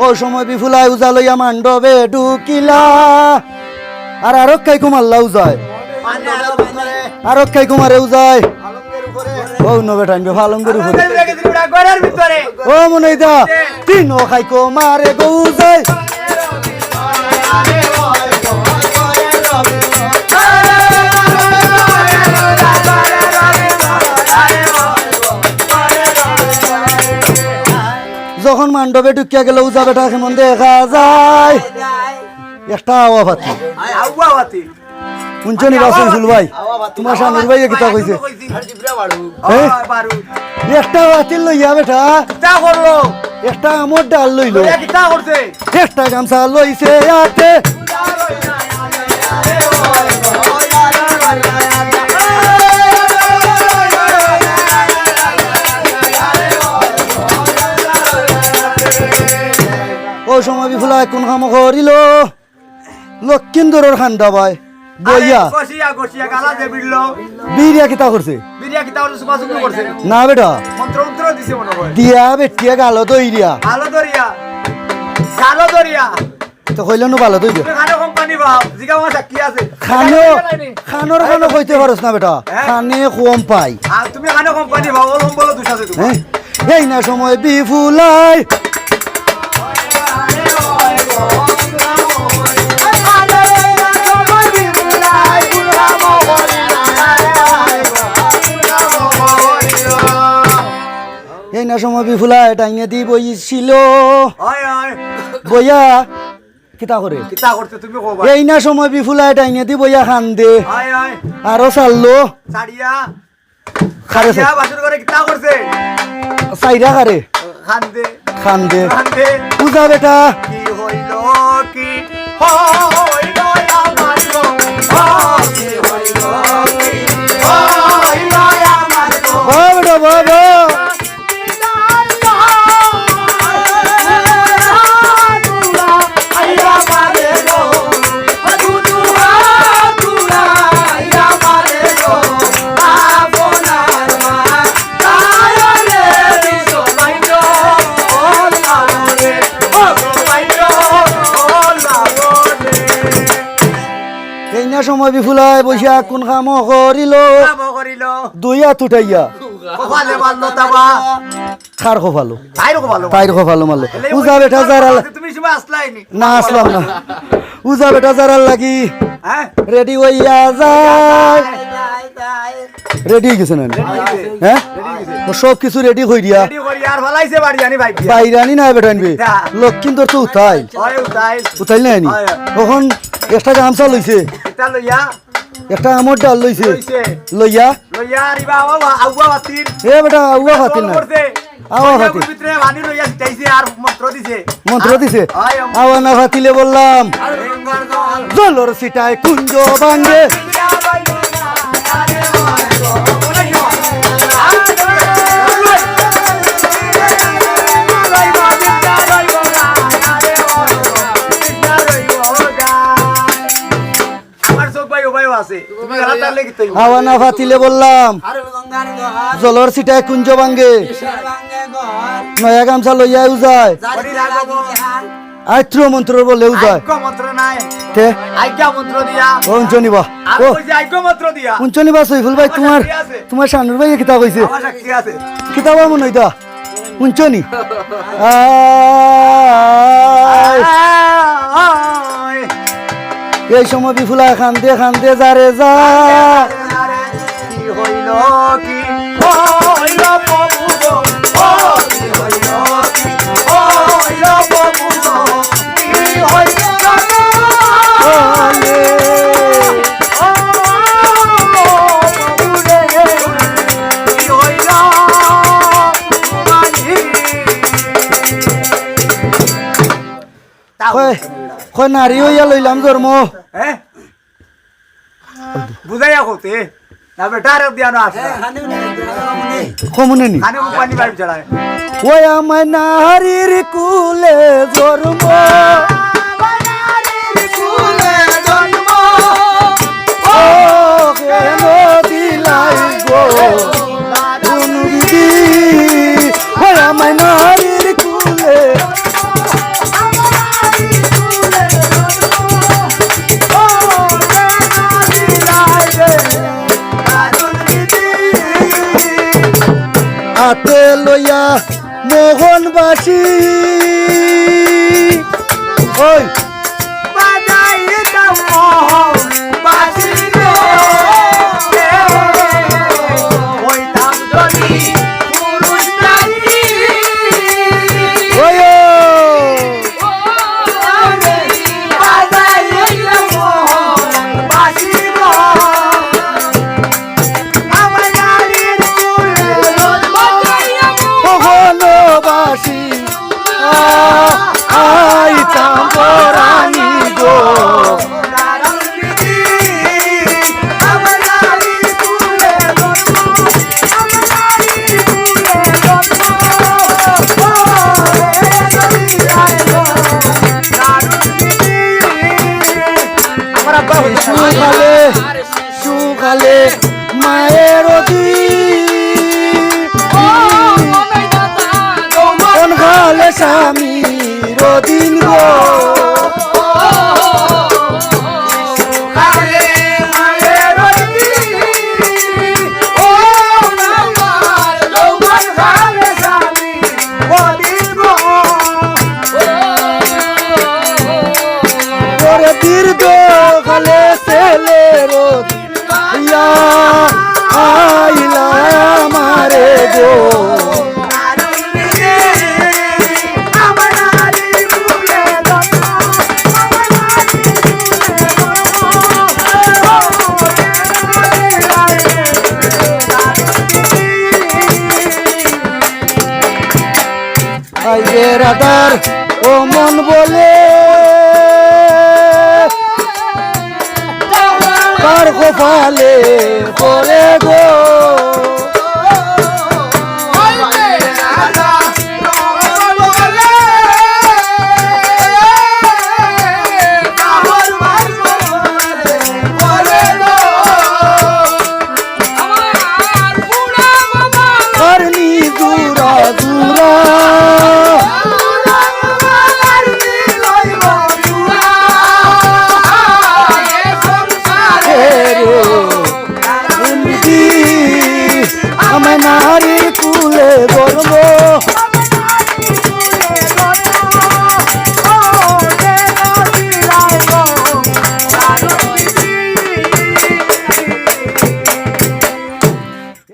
ওই সময় বিফুলাই উজা লইয়া মান্ডবে ঢুকিলা আর আরক্ষাই কুমাল্লা উজায় আরক্ষাই কুমারে উজায় ও নবে টাইমবে ফালঙ্গের উপরে ও মনে দা তিন খাই কুমারে গৌজায় যখন মান্ডবে ঢুকিয়া গেল উজা বেটা কেমন দেখা যায় একটা আওয়া ভাতি শুনছনি বাসুল ভাই তোমার শানুর ভাই কিতা কইছে একটা বাতিল লইয়া বেটা একটা আমর ডাল লইলো একটা গামছা লইছে আতে ওই সময় বিফুলা কোন কাম করিল লক্ষিন্দরের খান্দা ভাই বইয়া বিরিয়া কিতা করছে না বেটা দিয়া বেটিয়া গালো দইরিয়া তো কইল না ভালো দইরিয়া খানোর খানো কইতে পারছ না বেটা খানে কম পাই এই না সময় বিফুলাই এই না সময় বিফুলা টাইনে দি বইছিল বইয়া কিতা করে এই না সময় বিফুলা টাইনে দি বইয়া খান্দে আরো চাললো চাইরা খারে খান্দে পূজা বেটা বাবা সময় বিফুলাই বসিয়া কোন কাম করিল দুই হাত উঠাইয়া খার খোফালো তাইর খোফালো মারলো উজা বেটা যারা না আসলাম না উজা বেটা যারা লাগি রেডি হইয়া যায় রেডি গেছে না হ্যাঁ সব কিছু রেডি হই দিয়া বাইরানি না বেটা আনবে লক্ষিন্দর তো উঠাইল না আনি তখন একটা গামছা লইছে একটা আমর ডাল লইছে লইয়া এ বেটা আউয়া ভাতিল না আওয়া ভাতিল মন্ত্র দিছে আওয়া না ভাতিলে বললাম জলর সিটায় কুঞ্জ ভাঙ্গে হাওয়া না ফাতিলে বললাম জলর সিটায় কুঞ্জ ভাঙ্গে নয়া গামছা লইয়া যায় আইত্র মন্ত্র বলেও যায় উঞ্চনিবা সইফুল ভাই তোমার শানুর ভাই কিতা কইছে কিতাবা মনে হইতা উঞ্চনি এই সময় বিফুলা খান্দে খান্দে যারে যা নারী হইয়া লইলাম জন্ম বুঝাইয়া কতে না বেটার দিয়া না আসে কমনে নি খানে পানি বাইব চড়ায় ওই আমায় নারীর কুলে জন্ম ও কেন দিলাই গো ওই আমায় নারীর কুলে হাতে লইয়া মোহনবাসী ওই বাজাইতাম মোহন বাসি রে হইতাম যদি পুরুষ জাতি ওই বাজাইতাম মোহন বাসি রে আমার নারীর কুলে মোহনবাসী আইতাম পরাণী গো সুখালে সুখালে মায়ের কোন খালে স্বামীর দিন গো ওরে দীর্ঘ খালে ছেলে রোদিয়া আইলা আমারে গো আইরে রাধার ও মন বলে তার কপালে পরে গো করনি দূরা দূরা আমি নারীর কুলে গর্ব